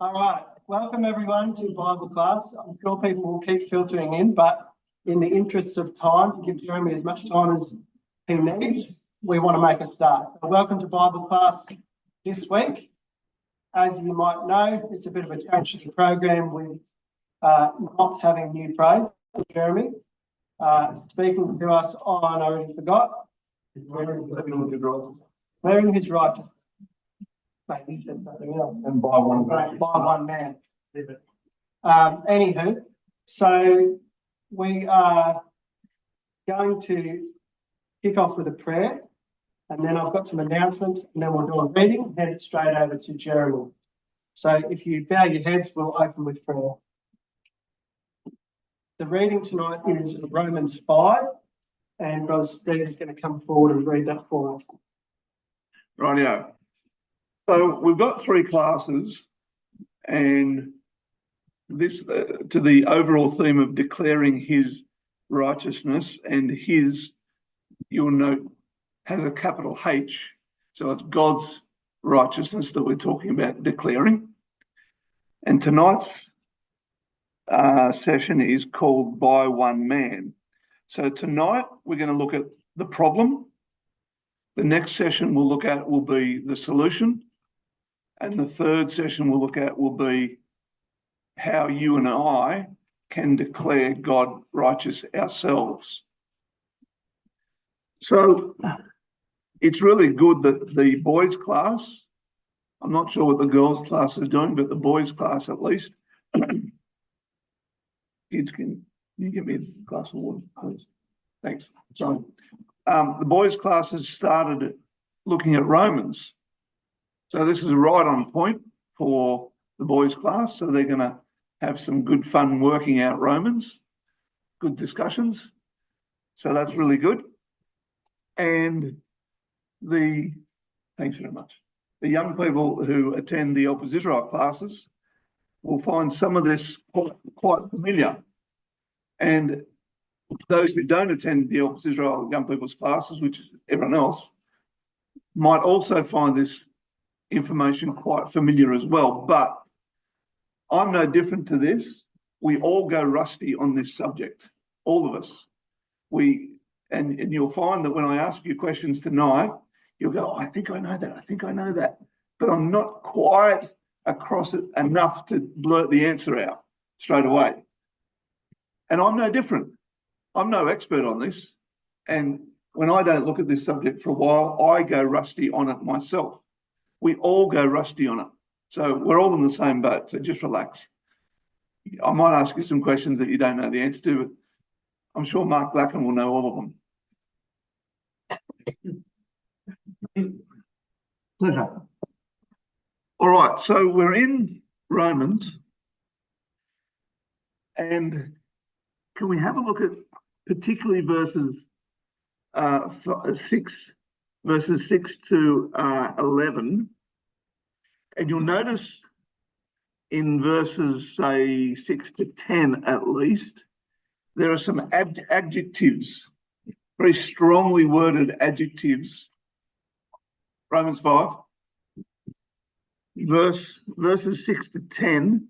All right, welcome everyone to Bible class. I'm sure people will keep filtering in, but in the interests of time, to give Jeremy as much time as he needs, we want to make a start. So welcome to Bible class this week. As you might know, it's a bit of a change to the program with not having new praise. Jeremy speaking to us on, I already forgot, wearing his righteousness. And by one man. By one man. Anywho, so we are going to kick off with a prayer, and then I've got some announcements, and then we'll do a reading and head it straight over to Jeremy. So if you bow your heads, we'll open with prayer. The reading tonight is Romans 5, and Brother Steve is going to come forward and read that for us. Rightio. So we've got three classes, and this to the overall theme of declaring his righteousness, and his, you'll note, has a capital H. So it's God's righteousness that we're talking about declaring. And tonight's session is called By One Man. So tonight we're going to look at the problem. The next session we'll look at will be the solution. And the third session we'll look at will be how you and I can declare God righteous ourselves. So it's really good that the boys' class, I'm not sure what the girls' class is doing, but the boys' class at least. Kids, can you give me a glass of water, please? Thanks. Sorry. The boys' class has started looking at Romans. So this is right on point for the boys' class. So they're going to have some good fun working out Romans, good discussions. So that's really good. And thanks very much. The young people who attend the Help Us Israel classes will find some of this quite familiar. And those who don't attend the Help Us Israel young people's classes, which is everyone else, might also find this information quite familiar as well. But I'm no different to this. We all go rusty on this subject, all of us. And you'll find that when I ask you questions tonight, you'll go, I think I know that. But I'm not quite across it enough to blurt the answer out straight away. And I'm no different. I'm no expert on this. And when I don't look at this subject for a while, I go rusty on it myself. We all go rusty on it. So we're all in the same boat. So just relax. I might ask you some questions that you don't know the answer to, but I'm sure Mark Blacken will know all of them. Pleasure. All right. So we're in Romans. And can we have a look at particularly verses 6 to 11, and you'll notice in verses, say, 6 to 10 at least, there are some adjectives, very strongly worded adjectives. Romans 5, verses 6 to 10,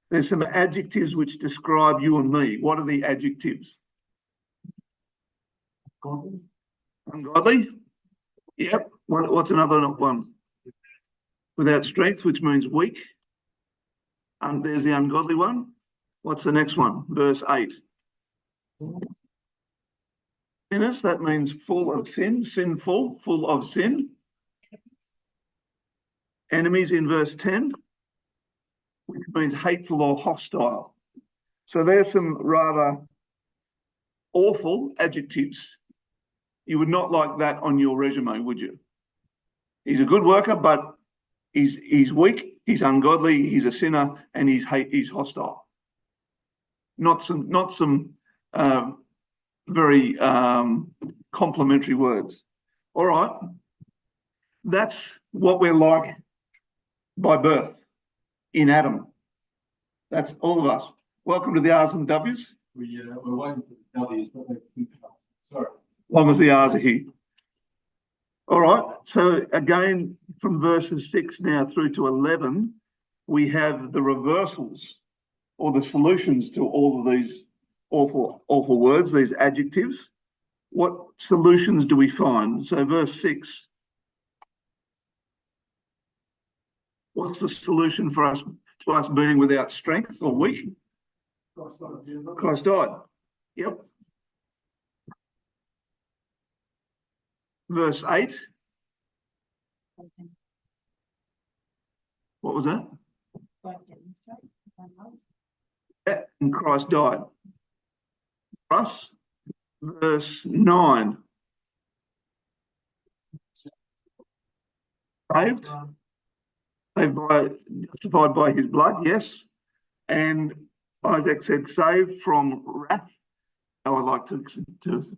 there's some adjectives which describe you and me. What are the adjectives? Ungodly? Yep. What's another one? Without strength, which means weak. And there's the ungodly one. What's the next one? Verse 8. Sinners, that means full of sin, sinful, full of sin. Enemies in verse 10, which means hateful or hostile. So there's some rather awful adjectives. You would not like that on your resume, would you? He's a good worker, but he's weak, he's ungodly, he's a sinner, and he's hostile. Not some very complimentary words. All right. That's what we're like by birth in Adam. That's all of us. Welcome to the R's and the W's. We're waiting for the W's, but sorry. As long as the R's are here. All right. So again, from verses 6 now through to 11, we have the reversals or the solutions to all of these awful words, these adjectives. What solutions do we find? So verse 6. What's the solution for us to us being without strength or weak? Christ died. Yep. Verse 8. What was that? Yeah, and Christ died for us. Verse 9. Saved justified by his blood, yes. And Isaac said, saved from wrath. How I like to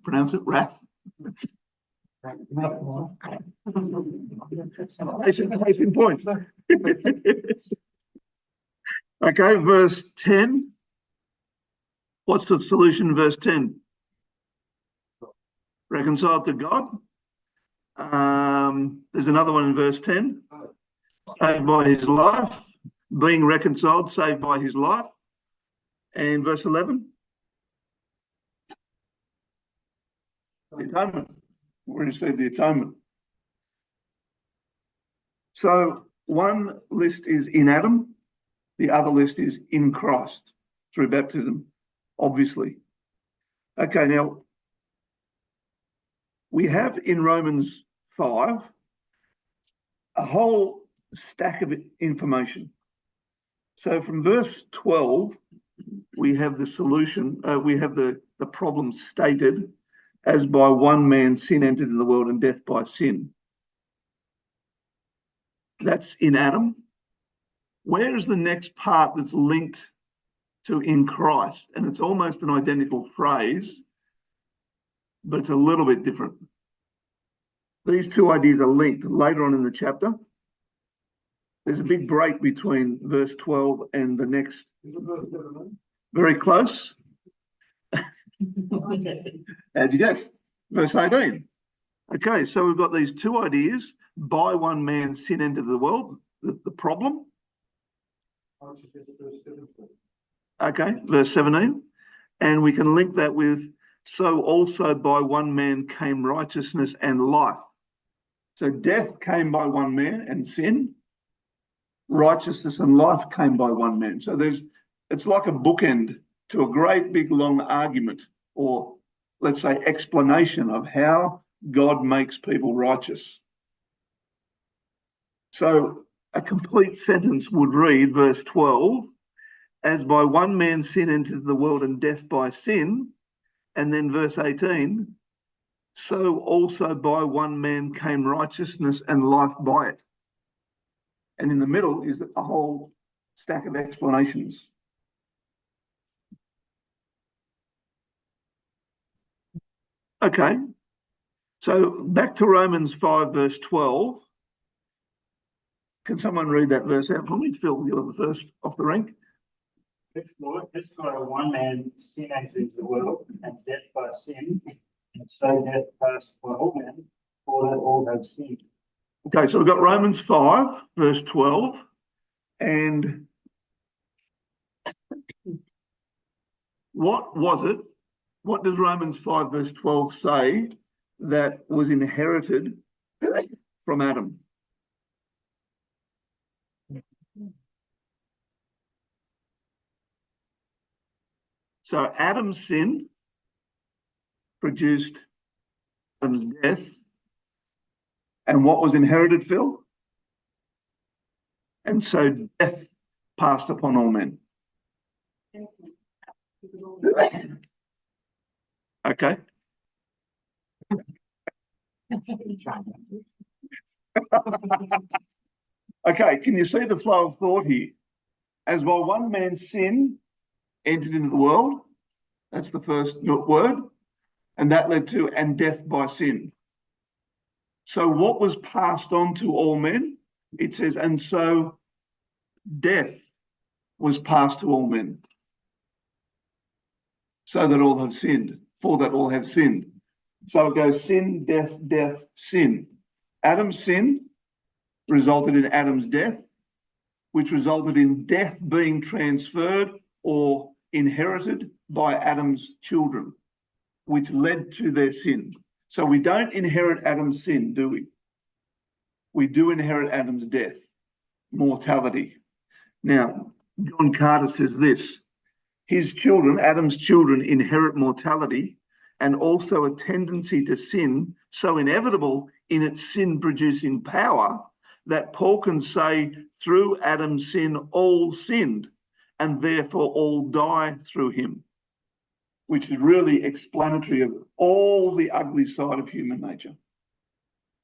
pronounce it, wrath. Case in point. Okay, verse 10. What's the solution, verse 10? Reconciled to God. There's another one in verse 10. Saved by his life. Being reconciled, saved by his life. And verse 11. The atonement. We received the atonement. So one list is in Adam, the other list is in Christ through baptism, obviously. Okay, now we have in Romans 5 a whole stack of information. So from verse 12, we have the solution, we have the problem stated as by one man sin entered in the world and death by sin. That's in Adam. Where is the next part that's linked to in Christ? And it's almost an identical phrase, but it's a little bit different. These two ideas are linked later on in the chapter. There's a big break between verse 12 and the next. Very close. How'd you guess? Verse 18. Okay, so we've got these two ideas. By one man sin entered the world, the problem. Okay, verse 17. And we can link that with, so also by one man came righteousness and life. So death came by one man and sin. Righteousness and life came by one man. So it's like a bookend to a great big long argument, or let's say explanation of how God makes people righteous. So a complete sentence would read, verse 12, as by one man sin entered the world and death by sin, and then verse 18, so also by one man came righteousness and life by it. And in the middle is a whole stack of explanations. Okay, so back to Romans 5, verse 12. Can someone read that verse out for me? Phil, you're the first off the rank. Just by one man sin entered into the world, and death by sin, and so death passed by all men, for that all have sinned. Okay, so we've got Romans 5, verse 12, and what was it? What does Romans 5, verse 12 say that was inherited from Adam? So Adam's sin produced Adam's death. And what was inherited, Phil? And so death passed upon all men. Okay. Okay, can you see the flow of thought here? As by one man's sin entered into the world, that's the first word, and that led to, and death by sin. So what was passed on to all men? It says, and so death was passed to all men. So that all have sinned, for that all have sinned. So it goes sin, death, death, sin. Adam's sin resulted in Adam's death. which resulted in death being transferred or inherited by Adam's children, which led to their sin. So we don't inherit Adam's sin, do we? We do inherit Adam's death, mortality. Now, John Carter says this: his children, Adam's children, inherit mortality and also a tendency to sin, so inevitable in its sin-producing power that Paul can say, through Adam's sin, all sinned, and therefore all die through him, which is really explanatory of all the ugly side of human nature.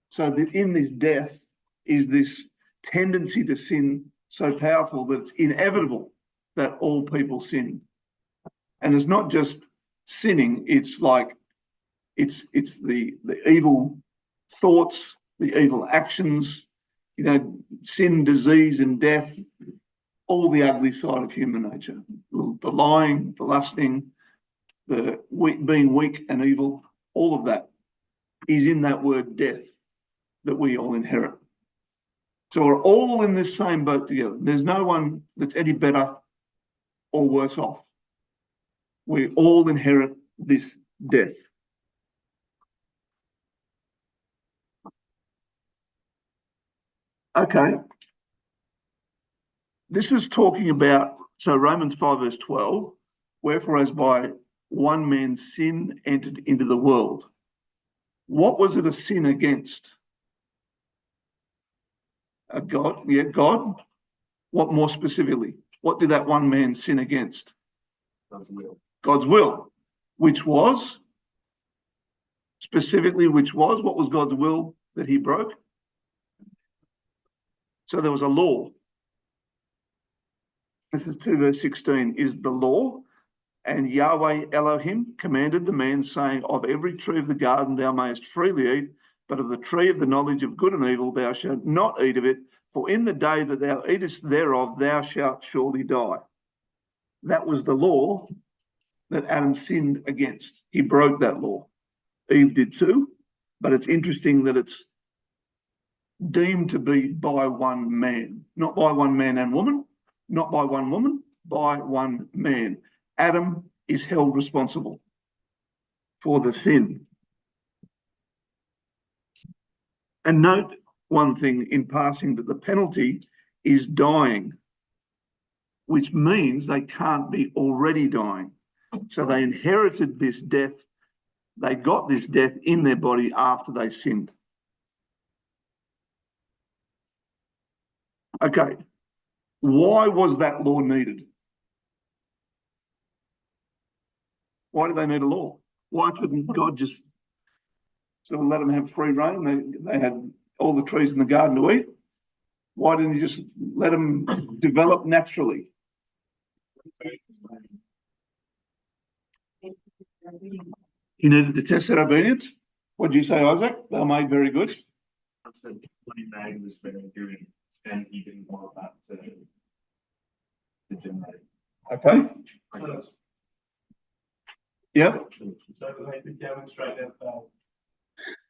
So that in this death is this tendency to sin so powerful that it's inevitable that all people sin. And it's not just sinning, it's like it's the evil thoughts, the evil actions, sin, disease, and death, all the ugly side of human nature. The lying, the lusting, the being weak and evil, all of that is in that word death that we all inherit. So we're all in this same boat together. There's no one that's any better or worse off. We all inherit this death. Okay. This is talking about, so Romans 5 verse 12, wherefore as by one man's sin entered into the world. What was it a sin against? God? Yeah, God. What more specifically? What did that one man sin against? God's will. God's will, which was, specifically, what was God's will that he broke? So there was a law. This is 2 verse 16, is the law. And Yahweh Elohim commanded the man, saying, of every tree of the garden thou mayest freely eat, but of the tree of the knowledge of good and evil thou shalt not eat of it, for in the day that thou eatest thereof thou shalt surely die. That was the law that Adam sinned against. He broke that law. Eve did too, but it's interesting that it's deemed to be by one man, not by one man and woman, not by one woman, by one man. Adam is held responsible for the sin. And note one thing in passing, that the penalty is dying, which means they can't be already dying. So they inherited this death. They got this death in their body after they sinned. Okay. Why was that law needed? Why did they need a law? Why couldn't God just sort of let them have free rein? They had all the trees in the garden to eat. Why didn't he just let them develop naturally? He needed to test their obedience. What did you say, Isaac? They were made very good. I said what he made was very good, and he didn't want that to generate. Okay. Yeah. So they could demonstrate that.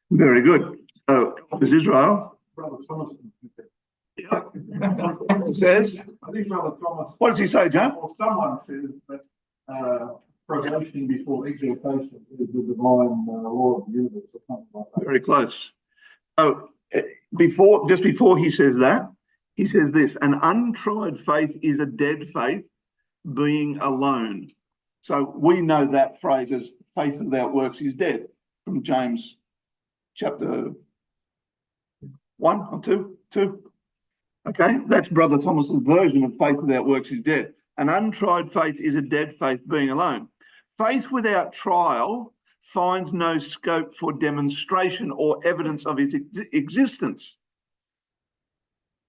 Very good. So, is Israel? Brother Thomas. Yeah. Says. I think Brother Thomas. What does he say, John? Or someone says that probation before exaltation is the divine law of the universe or something like that. Very close. So, just before he says that, he says this: an untried faith is a dead faith, being alone. So we know that phrase as faith without works is dead, from James chapter 1 or 2. Okay, that's Brother Thomas's version of faith without works is dead. An untried faith is a dead faith, being alone. Faith without trial finds no scope for demonstration or evidence of its existence.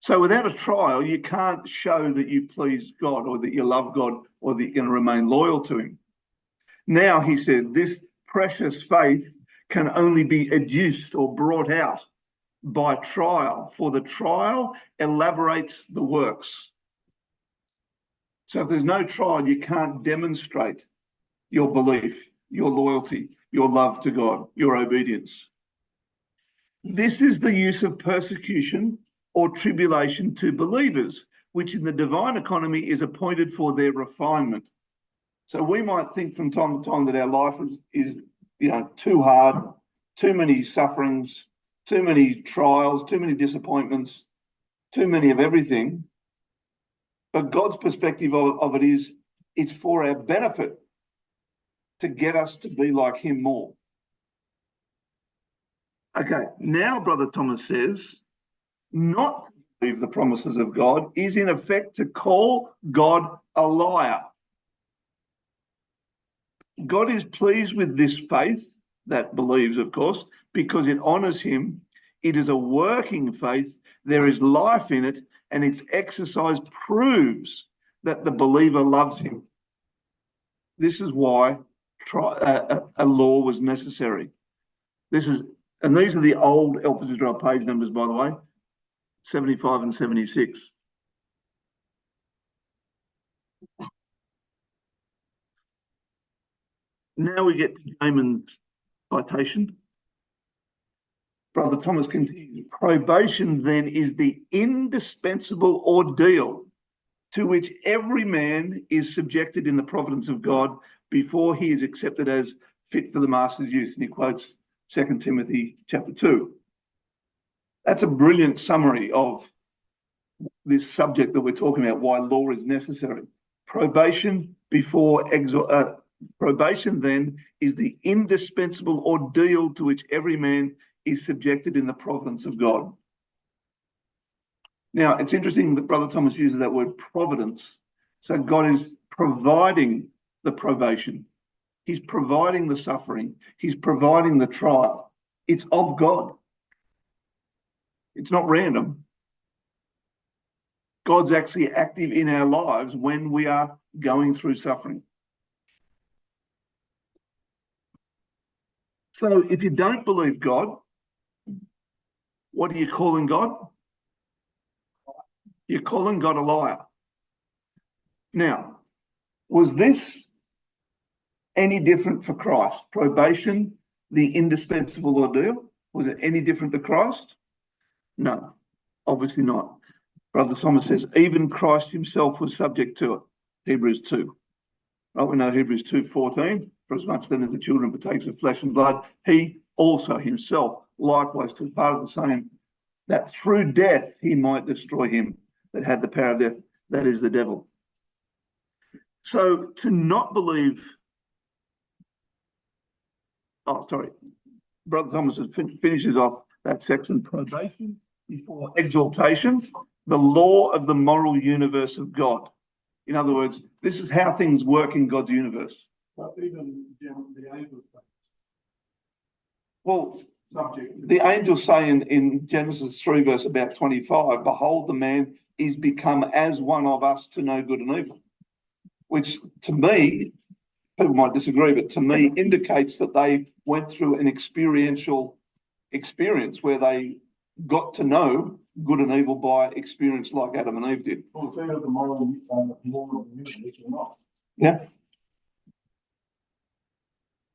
So without a trial, you can't show that you please God or that you love God or that you're going to remain loyal to him. Now, he says, this precious faith can only be adduced or brought out by trial, for the trial elaborates the works. So if there's no trial, you can't demonstrate your belief, your loyalty, your love to God, your obedience. This is the use of persecution or tribulation to believers, which in the divine economy is appointed for their refinement. So we might think from time to time that our life is too hard, too many sufferings, too many trials, too many disappointments, too many of everything. But God's perspective of it is, it's for our benefit to get us to be like him more. Okay, now Brother Thomas says, not to believe the promises of God is in effect to call God a liar. God is pleased with this faith that believes, of course, because it honours him. It is a working faith. There is life in it, and its exercise proves that the believer loves him. This is why a law was necessary. And these are the old Help Us Israel page numbers, by the way, 75 and 76. Now we get to Jamin's citation. Brother Thomas continues, probation then is the indispensable ordeal to which every man is subjected in the providence of God before he is accepted as fit for the master's use. And he quotes 2 Timothy chapter 2. That's a brilliant summary of this subject that we're talking about, why law is necessary. Probation then is the indispensable ordeal to which every man is subjected in the providence of God. Now, it's interesting that Brother Thomas uses that word providence. So God is providing the probation. He's providing the suffering. He's providing the trial. It's of God. It's not random. God's actually active in our lives when we are going through suffering. So if you don't believe God, what are you calling God? You're calling God a liar. Now, was this any different for Christ? Probation, the indispensable ordeal, was it any different to Christ? No, obviously not. Brother Thomas says, even Christ himself was subject to it. Hebrews 2. Right, we know Hebrews 2:14, for as much then as the children partakes of flesh and blood, he also himself likewise took part of the same, that through death he might destroy him that had the power of death, that is the devil. So to not believe, Brother Thomas finishes off that section, probation before exaltation, the law of the moral universe of God. In other words, this is how things work in God's universe. But even the angels. Well, Subject. the angels say in Genesis 3, verse about 25, behold, the man is become as one of us to know good and evil, which to me, people might disagree, but to me indicates that they went through an experiential experience where they got to know good and evil by experience like Adam and Eve did. Well, it's either the moral law of the universe or not. Yeah.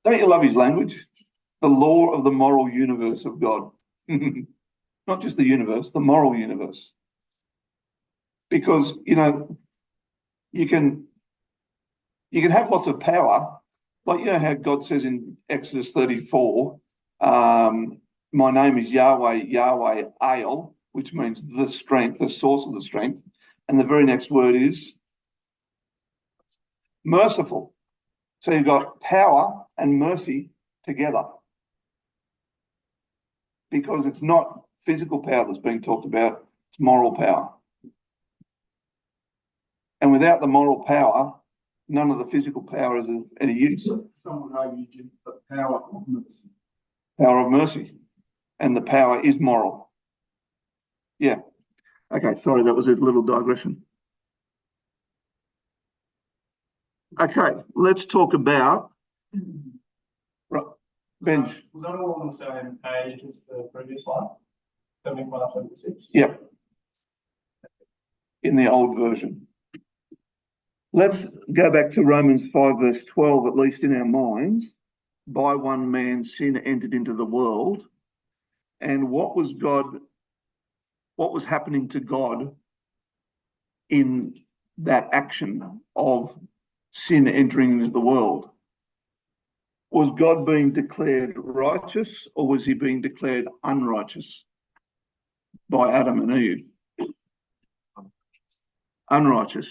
Don't you love his language? The law of the moral universe of God. Not just the universe, the moral universe. Because, you can have lots of power, like how God says in Exodus 34, my name is Yahweh, Yahweh El, which means the strength, the source of the strength. And the very next word is merciful. So you've got power and mercy together. Because it's not physical power that's being talked about, it's moral power. And without the moral power, none of the physical power is of any use. Some would argue the power of mercy. Power of mercy. And the power is moral. Yeah. Okay, sorry, that was a little digression. Okay, let's talk about Benj. Was that all on the same page as the previous one? 75, 76? Yep. In the old version. Let's go back to Romans 5, verse 12, at least in our minds. By one man sin entered into the world. And what was happening to God in that action of sin entering into the world? Was God being declared righteous, or was he being declared unrighteous by Adam and Eve? Unrighteous.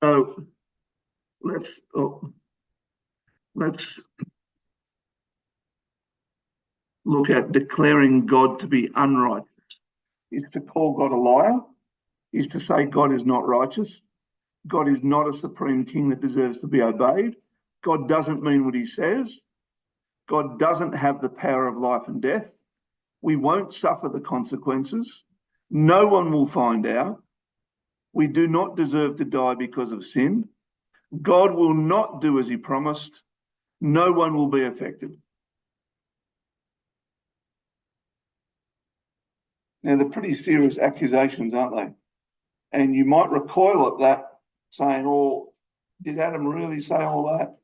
So let's look at declaring God to be unrighteous. Is to call God a liar, is to say God is not righteous. God is not a supreme king that deserves to be obeyed. God doesn't mean what he says. God doesn't have the power of life and death. We won't suffer the consequences. No one will find out. We do not deserve to die because of sin. God will not do as he promised. No one will be affected. Now, they're pretty serious accusations, aren't they? And you might recoil at that, saying, oh, did Adam really say all that?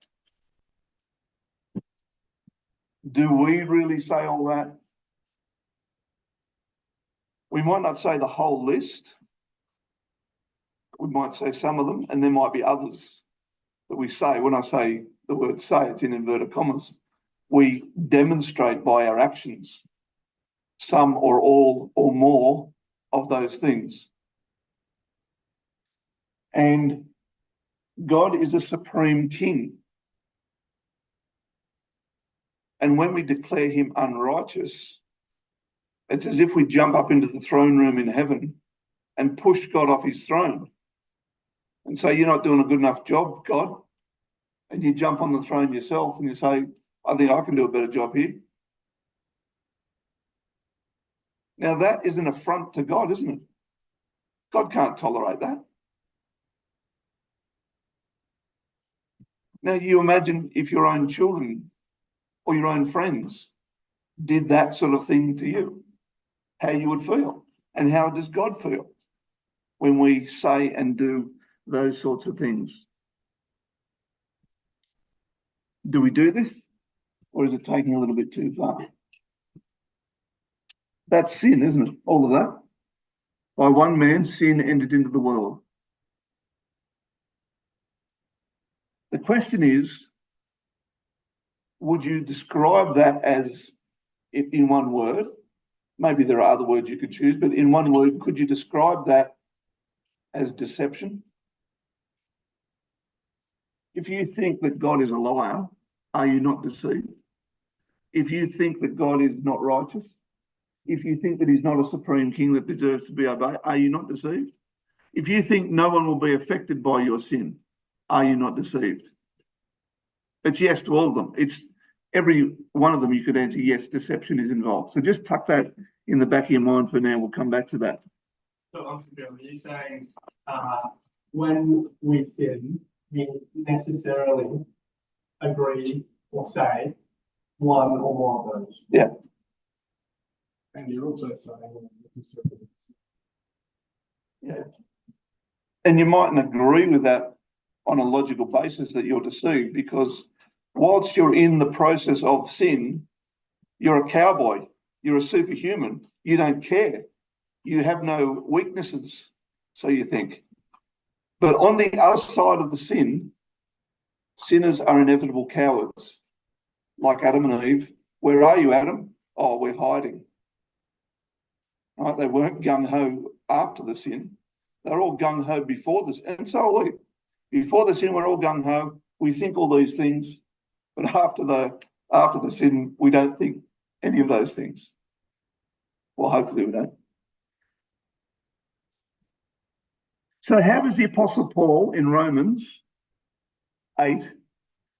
Do we really say all that? We might not say the whole list. We might say some of them, and there might be others that we say. When I say the word say, it's in inverted commas. We demonstrate by our actions some or all or more of those things. And God is a supreme king. And when we declare him unrighteous, it's as if we jump up into the throne room in heaven and push God off his throne and say, you're not doing a good enough job, God. And you jump on the throne yourself and you say, I think I can do a better job here. Now that is an affront to God, isn't it? God can't tolerate that. Now you imagine if your own children or your own friends did that sort of thing to you, how you would feel. And how does God feel when we say and do those sorts of things? Do we do this? Or is it taking a little bit too far? That's sin, isn't it? All of that. By one man, sin entered into the world. The question is, would you describe that as, in one word? Maybe there are other words you could choose, but in one word, could you describe that as deception? If you think that God is a liar, are you not deceived? If you think that God is not righteous, if you think that he's not a supreme king that deserves to be obeyed, are you not deceived? If you think no one will be affected by your sin, are you not deceived? It's yes to all of them. It's every one of them you could answer yes, deception is involved. So just tuck that in the back of your mind for now. We'll come back to that. So, are you saying when we sin, we necessarily agree or say one or more of those? Yeah. And you're also saying, Yeah. And you mightn't agree with that on a logical basis that you're deceived, because whilst you're in the process of sin, you're a cowboy, you're a superhuman, you don't care, you have no weaknesses, so you think. But on the other side of the sin, sinners are inevitable cowards, like Adam and Eve. Where are you, Adam? Oh, we're hiding. Right? They weren't gung-ho after the sin. They're all gung-ho before this, and so are we. Before the sin, we're all gung-ho. We think all these things, but after the sin, we don't think any of those things. Well, hopefully we don't. So how does the Apostle Paul in Romans 8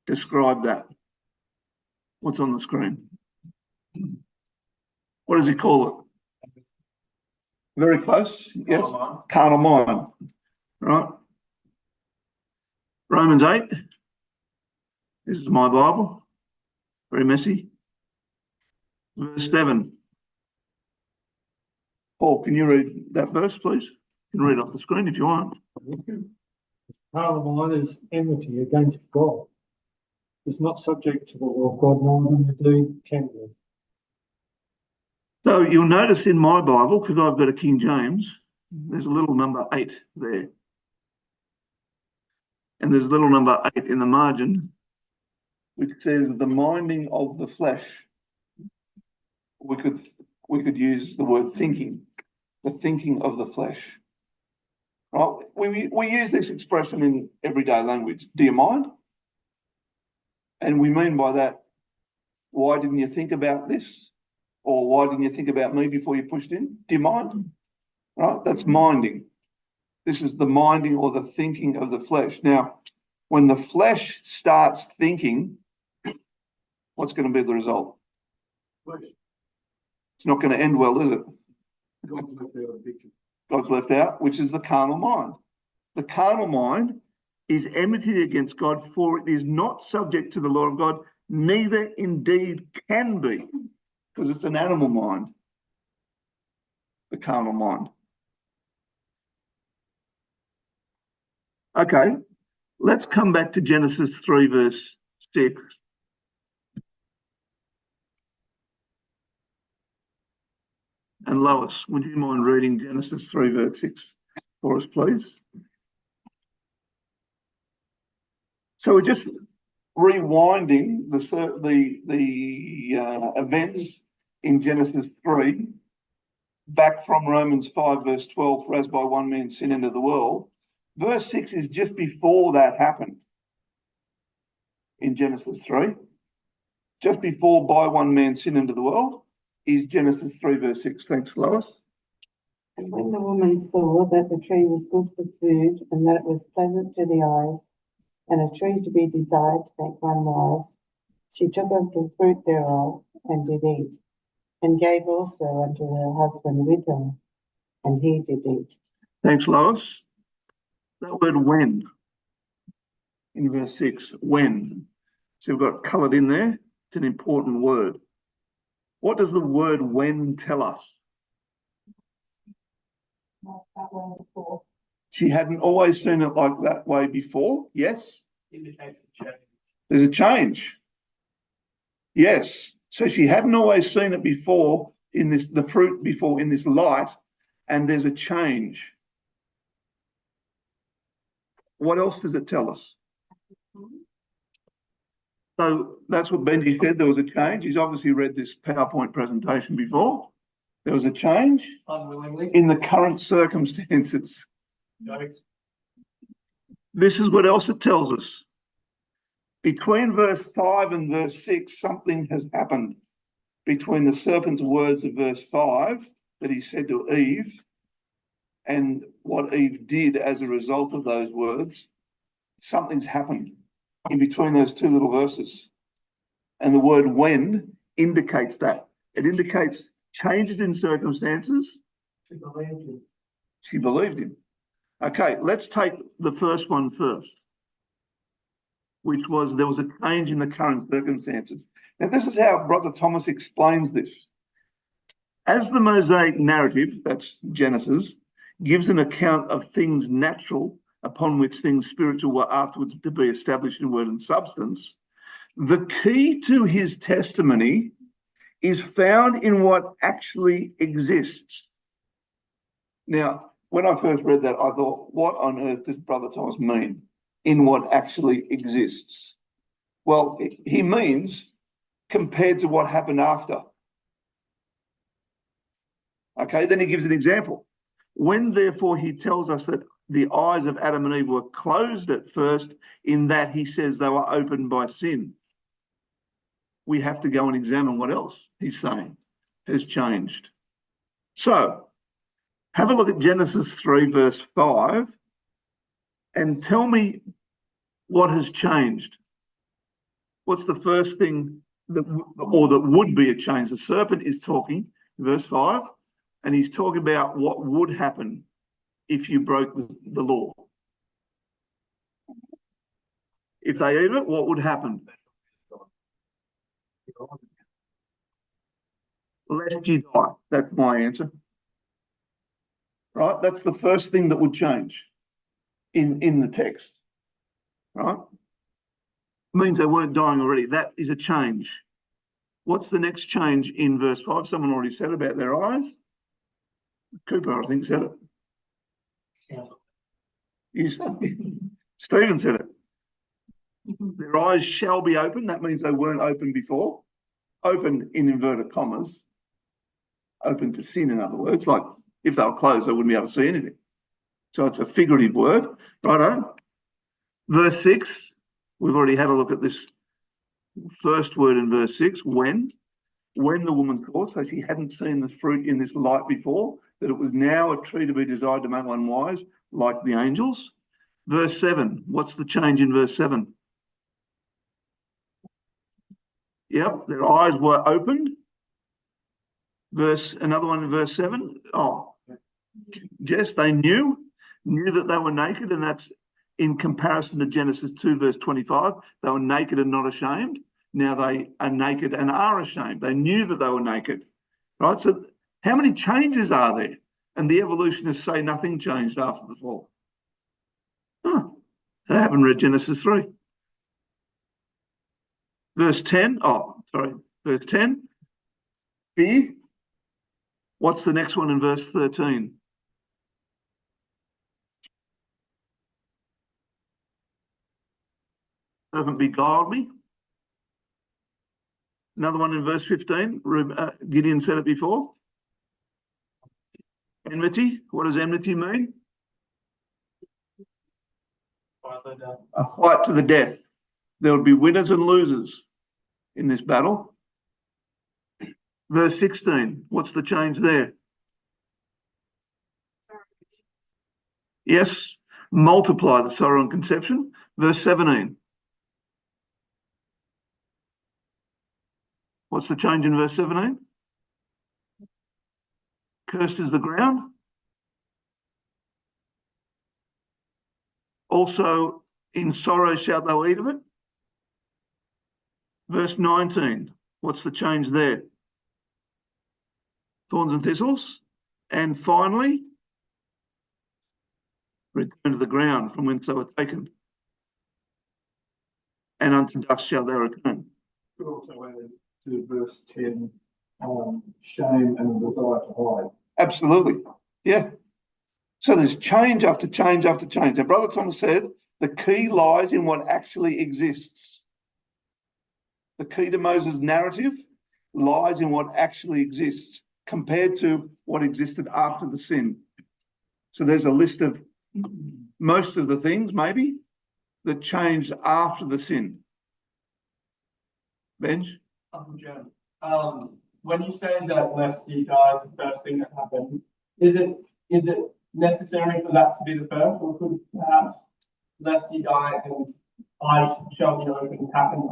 describe that? What's on the screen? What does he call it? Very close, yes? Carnal mind, right? Romans 8. This is my Bible. Very messy. Verse 7. Paul, can you read that verse, please? You can read off the screen if you want. Carnal mind is enmity against God. It's not subject to the law of God, nor indeed can be. So you'll notice in my Bible, because I've got a King James, There's a little number 8 there. And there's a little number 8 in the margin, which says the minding of the flesh. We could use the word thinking, the thinking of the flesh. Right? We use this expression in everyday language. Do you mind? And we mean by that, why didn't you think about this? Or why didn't you think about me before you pushed in? Do you mind? Right? That's minding. This is the minding or the thinking of the flesh. Now, when the flesh starts thinking, what's going to be the result? It's not going to end well, is it? God's left out, which is the carnal mind. The carnal mind is enmity against God, for it is not subject to the law of God, neither indeed can be, because it's an animal mind, the carnal mind. Okay, let's come back to Genesis 3, verse 6. And Lois, would you mind reading Genesis 3, verse 6 for us, please? So we're just rewinding the events in Genesis 3 back from Romans 5, verse 12, for as by one man sin entered the world. Verse 6 is just before that happened in Genesis 3. Just before by one man sin entered the world is Genesis 3, verse 6. Thanks, Lois. And when the woman saw that the tree was good for food, and that it was pleasant to the eyes, and a tree to be desired to make one wise, she took of the fruit thereof, and did eat, and gave also unto her husband with her, and he did eat. Thanks, Lois. That word when in verse 6, when. So we've got coloured in there. It's an important word. What does the word when tell us? Not that way before. She hadn't always seen it like that way before. Yes. Indicates a change. There's a change. Yes. So she hadn't always seen it before in this, the fruit before in this light, and there's a change. What else does it tell us? So that's what Benji said, there was a change. He's obviously read this PowerPoint presentation before. There was a change Unwillingly. in the current circumstances. Yikes. This is what else it tells us. Between verse 5 and verse 6, something has happened. Between the serpent's words of verse 5 that he said to Eve and what Eve did as a result of those words, something's happened in between those two little verses. And the word when indicates that. It indicates changes in circumstances. She believed him. Okay, let's take the first one first, which was there was a change in the current circumstances. Now, this is how Brother Thomas explains this. As the Mosaic narrative, that's Genesis, gives an account of things natural upon which things spiritual were afterwards to be established in word and substance, the key to his testimony is found in what actually exists. Now, when I first read that, I thought, what on earth does Brother Thomas mean in what actually exists? Well, he means compared to what happened after. Okay, then he gives an example. When therefore he tells us that the eyes of Adam and Eve were closed at first, in that he says they were opened by sin, we have to go and examine what else he's saying has changed. So, have a look at Genesis 3, verse 5, and tell me what has changed. What's the first thing that would be a change? The serpent is talking, verse 5, and he's talking about what would happen if you broke the law. If they eat it, what would happen? Lest you die. That's my answer. Right? That's the first thing that would change in the text. Right? Means they weren't dying already. That is a change. What's the next change in verse 5? Someone already said about their eyes. Cooper, I think, said it. You Stephen said it. Their eyes shall be open. That means they weren't open before. Open in inverted commas. Open to sin, in other words. Like if they were closed, they wouldn't be able to see anything. So it's a figurative word, righto? Verse 6, we've already had a look at this first word in verse 6, when the woman saw, so she hadn't seen the fruit in this light before, that it was now a tree to be desired to make one wise, like the angels. Verse 7, what's the change in verse 7? Yep, their eyes were opened. Another one in verse 7. Oh, Jess, they knew that they were naked, and that's in comparison to Genesis 2, verse 25. They were naked and not ashamed. Now they are naked and are ashamed. They knew that they were naked, right? So how many changes are there? And the evolutionists say nothing changed after the fall. Huh. I haven't read Genesis 3. Verse 10. Verse 10. Fear. What's the next one in verse 13? Haven't beguiled me. Another one in verse 15. Gideon said it before. Enmity. What does enmity mean? A fight to the death. There would be winners and losers in this battle. Verse 16. What's the change there? Yes. Multiply the sorrow and conception. Verse 17. What's the change in verse 17? Cursed is the ground. Also, in sorrow shalt thou eat of it. Verse 19. What's the change there? Thorns and thistles. And finally, return to the ground from whence they were taken. And unto dust shalt thou return. Could also add to verse 10, shame and the desire to hide. Absolutely. Yeah. So there's change after change after change. Now, Brother Thomas said the key lies in what actually exists. The key to Moses' narrative lies in what actually exists compared to what existed after the sin. So there's a list of most of the things, maybe, that changed after the sin. Benj? Uncle Jim, when you say that Leslie dies the first thing that happened, is it necessary for that to be the first, or could perhaps Leslie die and eyes shall be open happen?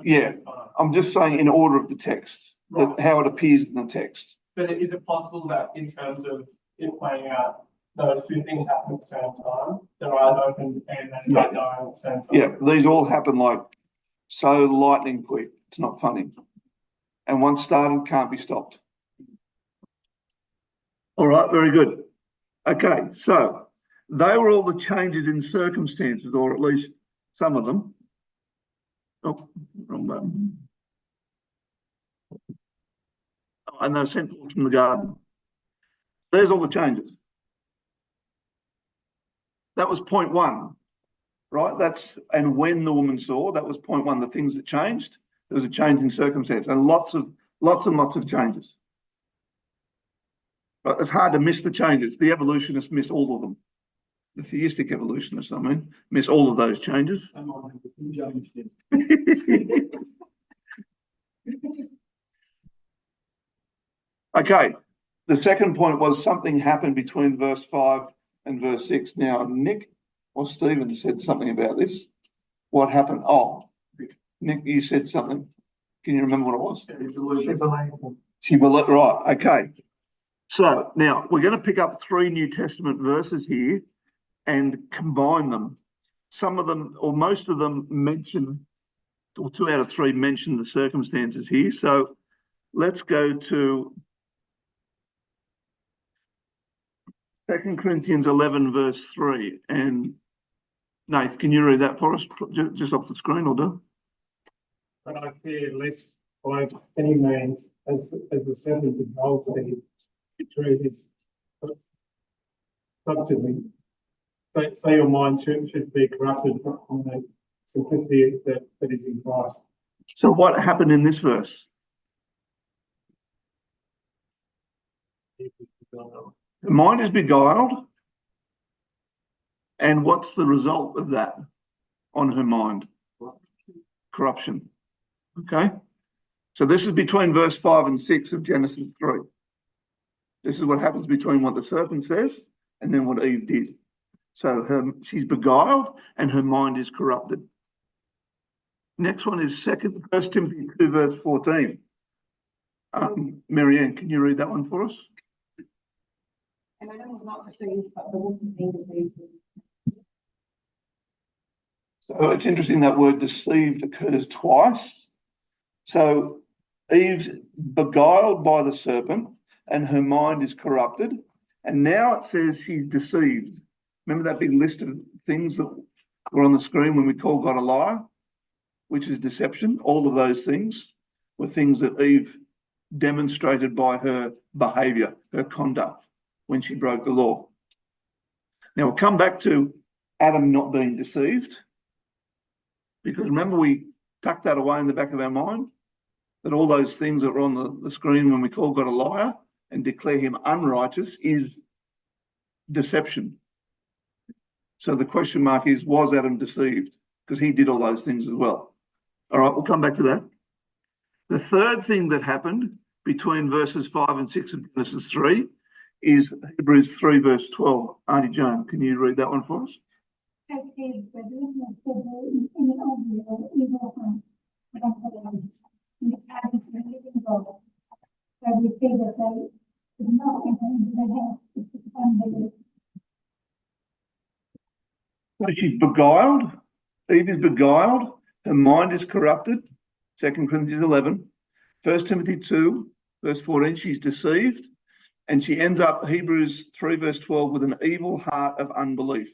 Yeah, I'm just saying in order of the text, Right. how it appears in the text. But is it possible that in terms of it playing out, those two things happen at the same time? Their eyes open and then they die at the same time? Yeah, these all happen like so lightning quick. It's not funny. And once started, can't be stopped. All right, very good. Okay, so they were all the changes in circumstances, or at least some of them. Oh, wrong button. And they were sent forth from the garden. There's all the changes. That was point one, right? And when the woman saw, that was point one, the things that changed. There was a change in circumstance and lots and lots of changes. But it's hard to miss the changes. The evolutionists miss all of them. The theistic evolutionists, I mean, miss all of those changes. Okay, the second point was something happened between verse 5 and verse 6. Now, Nick or Stephen said something about this. What happened? Oh, Nick, you said something. Can you remember what it was? She believed. Right, okay. So now we're going to pick up 3 New Testament verses here and combine them. Some of them, or most of them, mention, or 2 out of 3 mention the circumstances here. So let's go to 2 Corinthians 11, verse 3. And Nath, can you read that for us, just off the screen, or do? But I fear lest by any means, as the serpent beholds the tree is subtly So your mind should be corrupted from the simplicity that is in Christ. So what happened in this verse? The mind is beguiled. And what's the result of that on her mind? Corruption. Okay. So this is between verse 5 and 6 of Genesis 3. This is what happens between what the serpent says and then what Eve did. So she's beguiled and her mind is corrupted. Next one is 1 Timothy 2 verse 14. Marianne, can you read that one for us? And Adam was not deceived, but the woman being deceived. So it's interesting that word deceived occurs twice. So Eve's beguiled by the serpent and her mind is corrupted. And now it says she's deceived. Remember that big list of things that were on the screen when we called God a liar, which is deception? All of those things were things that Eve demonstrated by her behavior, her conduct when she broke the law. Now we'll come back to Adam not being deceived, because remember we tucked that away in the back of our mind, that all those things that were on the screen when we call God a liar and declare him unrighteous is deception. So the question mark is, was Adam deceived? Because he did all those things as well. All right, we'll come back to that. The third thing that happened between verses 5 and 6 of Genesis 3 is Hebrews 3 verse 12. Auntie Joan, can you read that one for us? So she's beguiled. Eve is beguiled. Her mind is corrupted. 2 Corinthians 11. 1 Timothy 2 verse 14. She's deceived. And she ends up, Hebrews 3 verse 12, with an evil heart of unbelief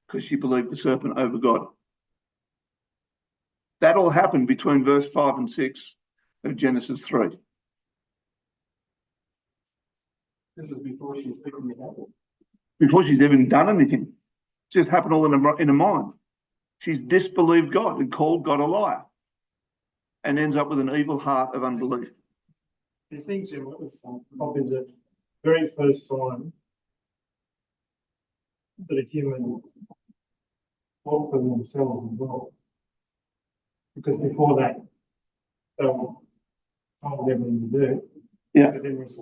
because she believed the serpent over God. That all happened between verse 5 and 6 of Genesis 3. This is before she's picking it up. Before she's even done anything. It's just happened all in her mind. She's disbelieved God and called God a liar and ends up with an evil heart of unbelief. The thing, Jim, what was probably the very first time that a human fought for themselves as well. Because before that, they were told everything to do. Yeah. But then this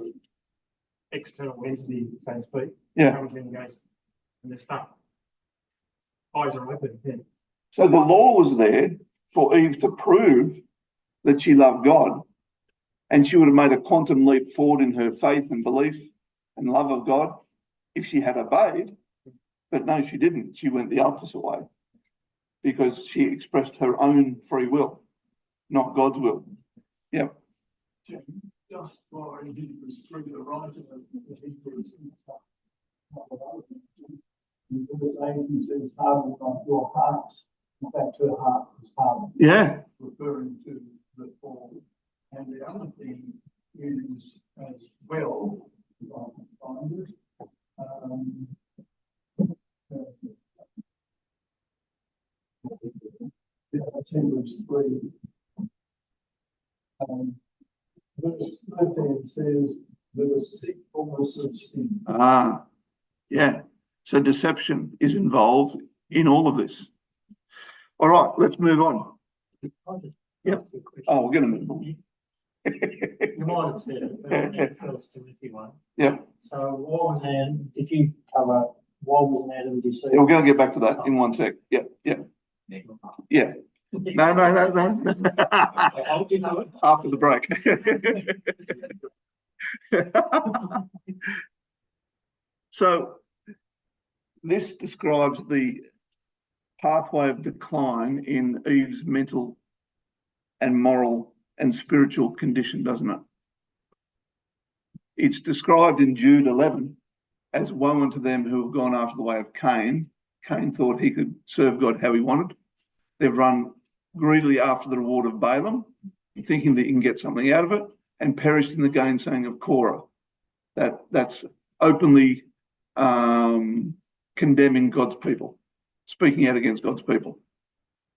external entity, so to speak, Yeah. comes in and goes, and they're stuck. Eyes are open. Yeah. So the law was there for Eve to prove that she loved God, and she would have made a quantum leap forward in her faith and belief and love of God if she had obeyed. But no, she didn't. She went the opposite way because she expressed her own free will, not God's will. Yeah. Just for Hebrews 3, the writer of the Hebrews, verse 8, he says, harden not your hearts. In fact, her heart was hardened. Yeah. Referring to the fall. And the other thing is as well, if I can find it, Hebrews 3. Verse 13 says, the deceitfulness of sin. Yeah. So deception is involved in all of this. All right, let's move on. Yep. Oh, we're going to move on. You might have said it, First Timothy 1. Yeah. So what was Adam, did you cover what was Adam deceived? Yeah, we're going to get back to that in one sec. Yeah. Yeah. No. I'll get to it. After the break. So this describes the pathway of decline in Eve's mental and moral and spiritual condition, doesn't it? It's described in Jude 11 as woe unto them who have gone after the way of Cain. Cain thought he could serve God how he wanted. They've run greedily after the reward of Balaam, thinking that you can get something out of it, and perished in the gainsaying of Korah. That's openly condemning God's people, speaking out against God's people.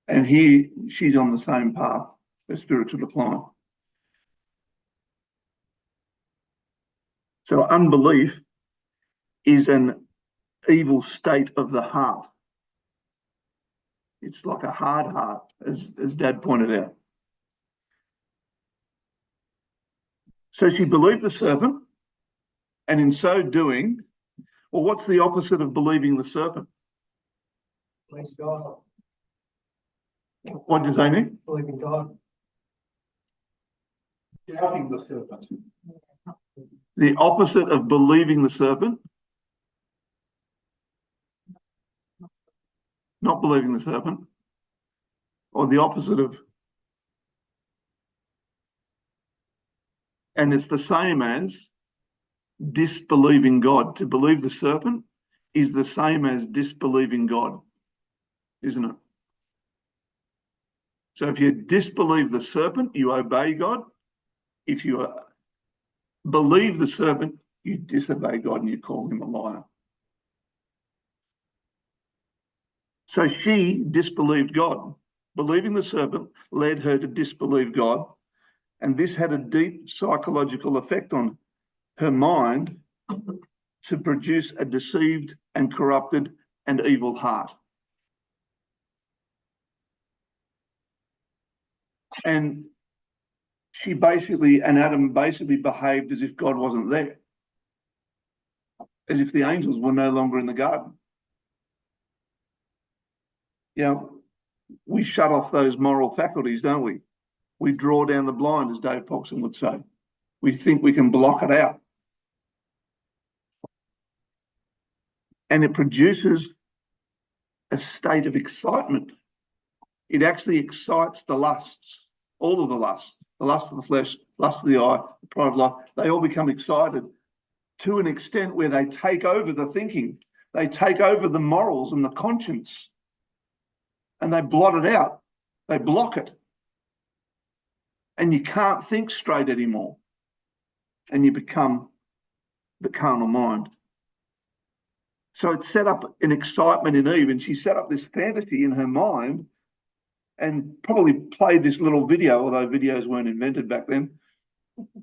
And here she's on the same path of spiritual decline. So unbelief is an evil state of the heart. It's like a hard heart, as Dad pointed out. So she believed the serpent, and in so doing, well, what's the opposite of believing the serpent? Praise God. What does they mean? Believe in God. Doubting the serpent. The opposite of believing the serpent? Not believing the serpent. Or the opposite of... And it's the same as disbelieving God. To believe the serpent is the same as disbelieving God, isn't it? So if you disbelieve the serpent, you obey God. If you believe the serpent, you disobey God and you call him a liar. So she disbelieved God. Believing the serpent led her to disbelieve God. And this had a deep psychological effect on her mind to produce a deceived and corrupted and evil heart. And Adam basically behaved as if God wasn't there, as if the angels were no longer in the garden. You know, we shut off those moral faculties, don't we? We draw down the blind, as Dave Poxon would say. We think we can block it out. And it produces a state of excitement. It actually excites the lusts, all of the lusts, the lust of the flesh, lust of the eye, the pride of life. They all become excited to an extent where they take over the thinking. They take over the morals and the conscience, and they blot it out. They block it. And you can't think straight anymore. And you become the carnal mind. So it set up an excitement in Eve, and she set up this fantasy in her mind and probably played this little video, although videos weren't invented back then.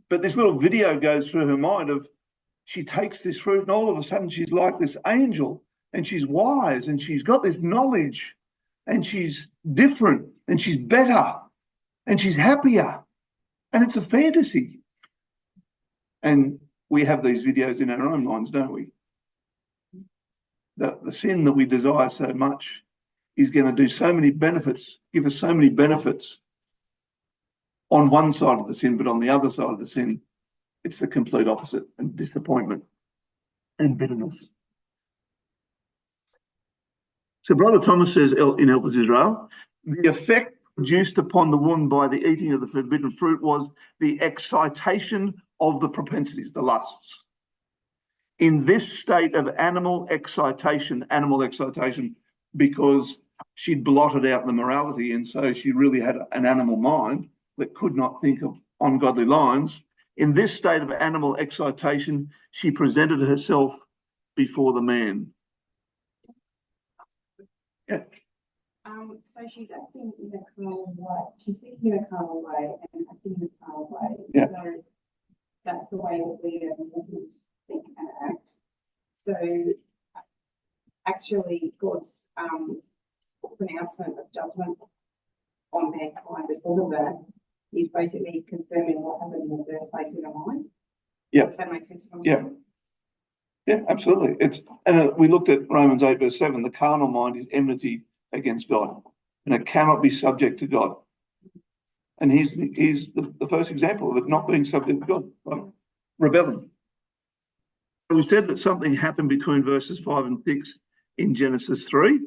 But this little video goes through her mind of she takes this fruit and all of a sudden she's like this angel and she's wise and she's got this knowledge and she's different and she's better and she's happier. And it's a fantasy. And we have these videos in our own minds, don't we? The sin that we desire so much is going to do so many benefits, give us so many benefits on one side of the sin, but on the other side of the sin, it's the complete opposite, and disappointment and bitterness. So Brother Thomas says in Elders Israel, the effect produced upon the woman by the eating of the forbidden fruit was the excitation of the propensities, the lusts. In this state of animal excitation, because she'd blotted out the morality, and so she really had an animal mind that could not think of ungodly lines. In this state of animal excitation, she presented herself before the man. Yeah. So she's acting in a carnal way. She's thinking in a carnal way and acting in a carnal way. Yeah. So that's the way that we think and act. So actually, God's pronouncement of judgment on mankind because of that is basically confirming what happened in the first place in our mind. Yeah. Does that make sense? Yeah. Yeah, absolutely. We looked at Romans 8, verse 7. The carnal mind is enmity against God, and it cannot be subject to God. And here's the first example of it not being subject to God, right? Rebellion. We said that something happened between verses 5 and 6 in Genesis 3.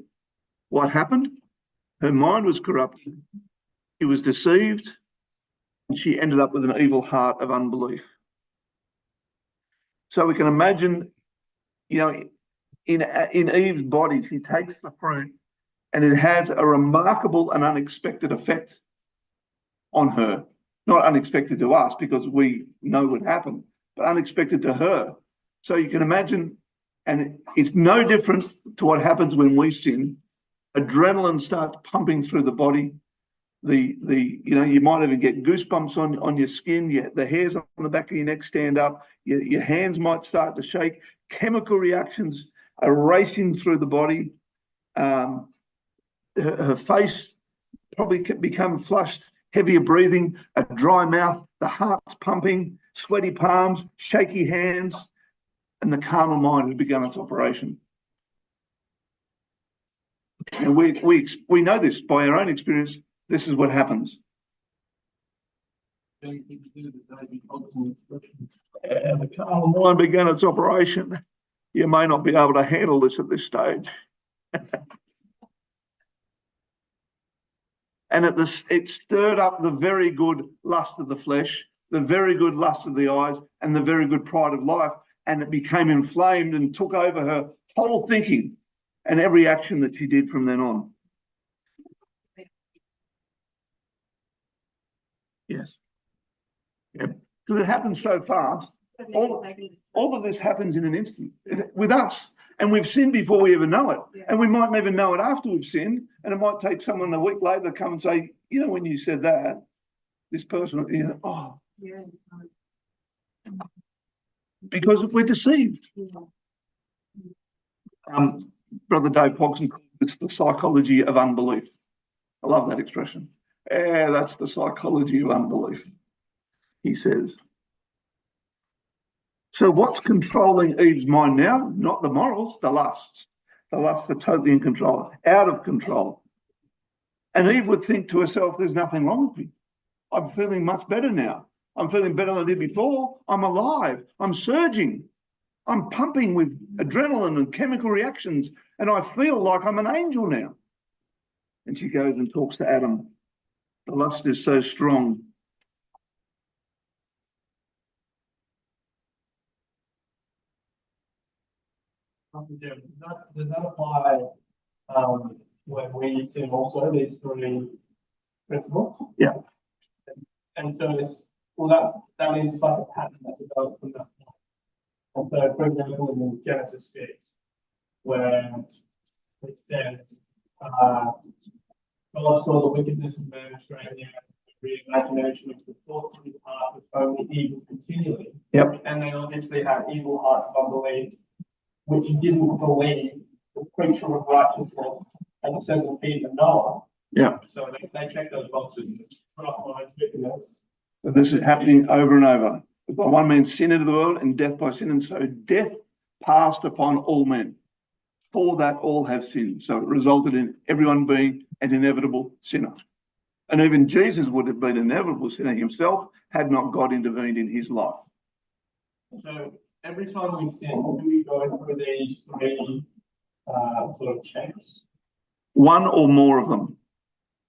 What happened? Her mind was corrupted. She was deceived, and she ended up with an evil heart of unbelief. So we can imagine, in Eve's body, she takes the fruit, and it has a remarkable and unexpected effect on her. Not unexpected to us because we know what happened, but unexpected to her. So you can imagine And it's no different to what happens when we sin. Adrenaline starts pumping through the body. You might even get goosebumps on your skin. The hairs on the back of your neck stand up. Your hands might start to shake. Chemical reactions are racing through the body. Her face probably become flushed, heavier breathing, a dry mouth, the heart's pumping, sweaty palms, shaky hands, and the carnal mind has begun its operation. And we know this by our own experience. This is what happens. And the carnal mind began its operation. You may not be able to handle this at this stage. And it stirred up the very good lust of the flesh, the very good lust of the eyes, and the very good pride of life. And it became inflamed and took over her whole thinking and every action that she did from then on. Yes. Yeah. Because it happens so fast. All of this happens in an instant with us. And we've sinned before we even know it. And we might never know it after we've sinned. And it might take someone a week later to come and say, you know, when you said that, this person, oh. Yeah. Because we're deceived. Brother Dave Pogson calls it the psychology of unbelief. I love that expression. Yeah, that's the psychology of unbelief, he says. So what's controlling Eve's mind now? Not the morals, the lusts. The lusts are totally in control, out of control. And Eve would think to herself, there's nothing wrong with me. I'm feeling much better now. I'm feeling better than I did before. I'm alive. I'm surging. I'm pumping with adrenaline and chemical reactions, and I feel like I'm an angel now. And she goes and talks to Adam. The lust is so strong. Does that apply when we sin also, these three principles? Yeah. And so that means it's like a pattern that develops from that point. And so, for example, in Genesis 6, where it says, God saw the wickedness of man straight in the imagination of the thoughts of his heart was only evil continually. Yep. And they obviously had evil hearts of unbelief, which didn't believe the preacher of righteousness, as it says in Peter and Noah. Yeah. So they check those boxes. Put up my wickedness. So this is happening over and over. By one man sin into the world, and death by sin, and so death passed upon all men. For that all have sinned. So it resulted in everyone being an inevitable sinner. And even Jesus would have been an inevitable sinner himself had not God intervened in his life. So every time we sin, do we go through these three sort of checks? One or more of them.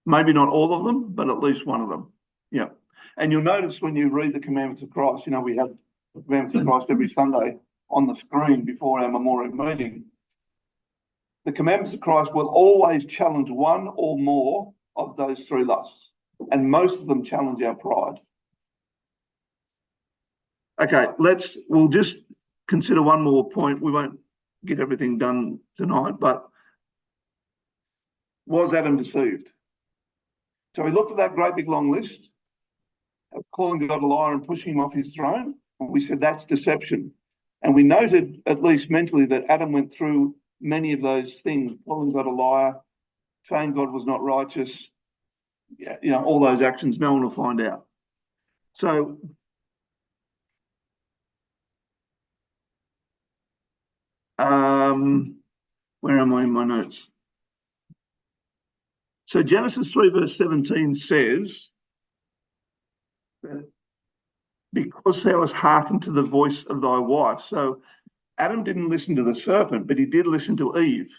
Maybe not all of them, but at least one of them. Yeah. And you'll notice when you read the commandments of Christ, you know, we have the commandments of Christ every Sunday on the screen before our memorial meeting. The commandments of Christ will always challenge one or more of those three lusts. And most of them challenge our pride. Okay, we'll just consider one more point. We won't get everything done tonight, but was Adam deceived? So we looked at that great big long list of calling God a liar and pushing him off his throne. And we said that's deception. And we noted, at least mentally, that Adam went through many of those things, calling God a liar, saying God was not righteous, you know, all those actions, no one will find out. So where am I in my notes? So Genesis 3 verse 17 says that because thou hast hearkened to the voice of thy wife. So Adam didn't listen to the serpent, but he did listen to Eve.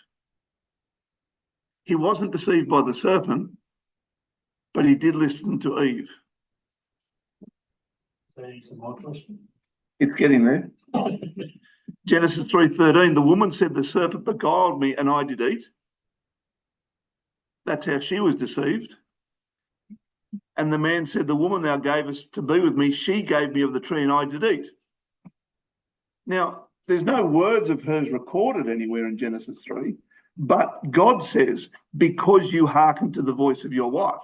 He wasn't deceived by the serpent, but he did listen to Eve. It's getting there. Genesis 3:13, the woman said, the serpent beguiled me and I did eat. That's how she was deceived. And the man said, the woman thou gavest to be with me, she gave me of the tree and I did eat. Now, There's no words of hers recorded anywhere in Genesis 3, but God says, because you hearkened to the voice of your wife.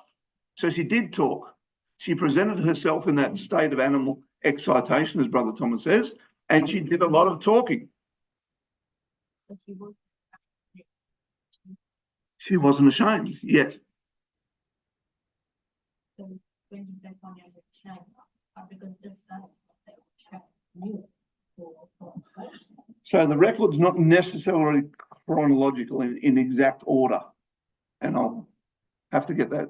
So she did talk. She presented herself in that state of animal excitation, as Brother Thomas says, and she did a lot of talking. She wasn't ashamed yet. So the record's not necessarily chronological in exact order. And I'll have to get that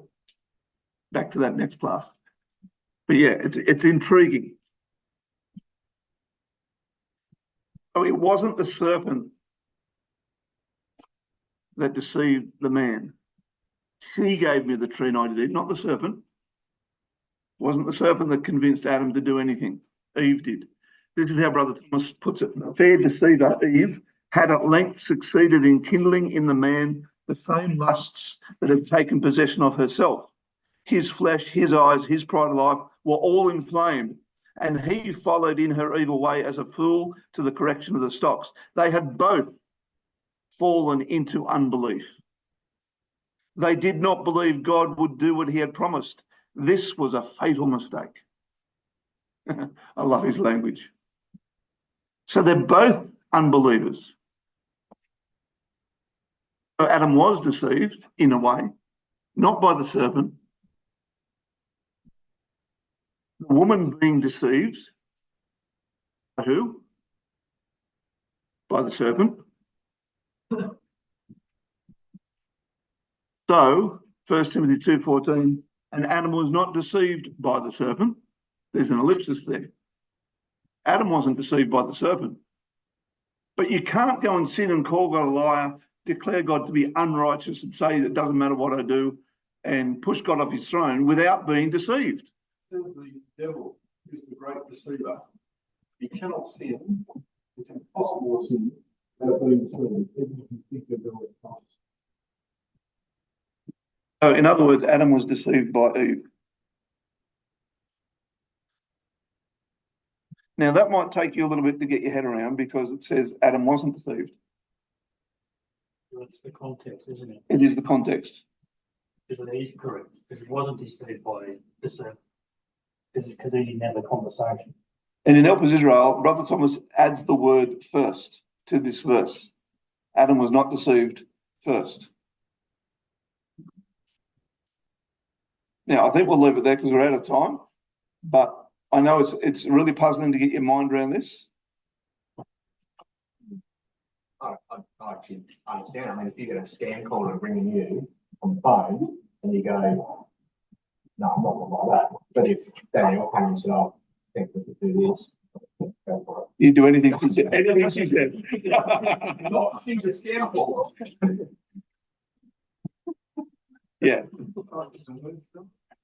back to that next class. But yeah, it's intriguing. So it wasn't the serpent that deceived the man. She gave me the tree and I did eat, not the serpent. It wasn't the serpent that convinced Adam to do anything. Eve did. This is how Brother Thomas puts it. The fair deceiver, Eve, had at length succeeded in kindling in the man the same lusts that had taken possession of herself. His flesh, his eyes, his pride of life were all inflamed, and he followed in her evil way as a fool to the correction of the stocks. They had both fallen into unbelief. They did not believe God would do what he had promised. This was a fatal mistake. I love his language. So they're both unbelievers. So Adam was deceived in a way, not by the serpent. The woman being deceived, by who? By the serpent. So, 1 Timothy 2:14, and Adam was not deceived by the serpent. There's an ellipsis there. Adam wasn't deceived by the serpent. But you can't go and sin and call God a liar, declare God to be unrighteous and say it doesn't matter what I do and push God off his throne without being deceived. The devil is the great deceiver. You cannot sin. It's impossible to sin without being deceived. Even if you think you're doing it right. So in other words, Adam was deceived by Eve. Now that might take you a little bit to get your head around because it says Adam wasn't deceived. That's the context, isn't it? It is the context. Because it is correct, because it wasn't deceived by the serpent. Because he didn't have a conversation. And in Help Us Israel, Brother Thomas adds the word first to this verse. Adam was not deceived first. Now, I think we'll leave it there because we're out of time. But I know it's really puzzling to get your mind around this. I actually understand. I mean, if you get a scam call and ringing you on the phone and you go, no, I'm not like that. But if Daniel came and said, oh, I think we could do this, go for it. You do anything she said. Anything she said. Not think a scam call. Yeah.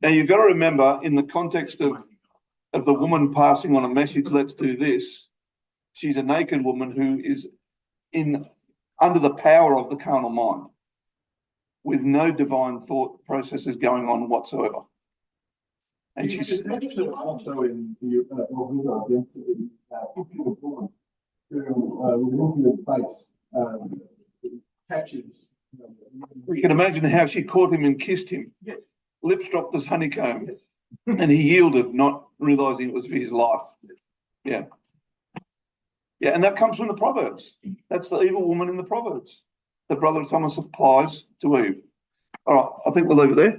Now you've got to remember, in the context of the woman passing on a message, let's do this, she's a naked woman who is under the power of the carnal mind, with no divine thought processes going on whatsoever. And she's also in the identity, woman who, looking at the face, catches. You can imagine how she caught him and kissed him. Yes. Lips dropped as honeycomb. Yes. And he yielded, not realizing it was for his life. Yeah. Yeah, and that comes from the Proverbs. That's the evil woman in the Proverbs that Brother Thomas applies to Eve. All right, I think we'll leave it there.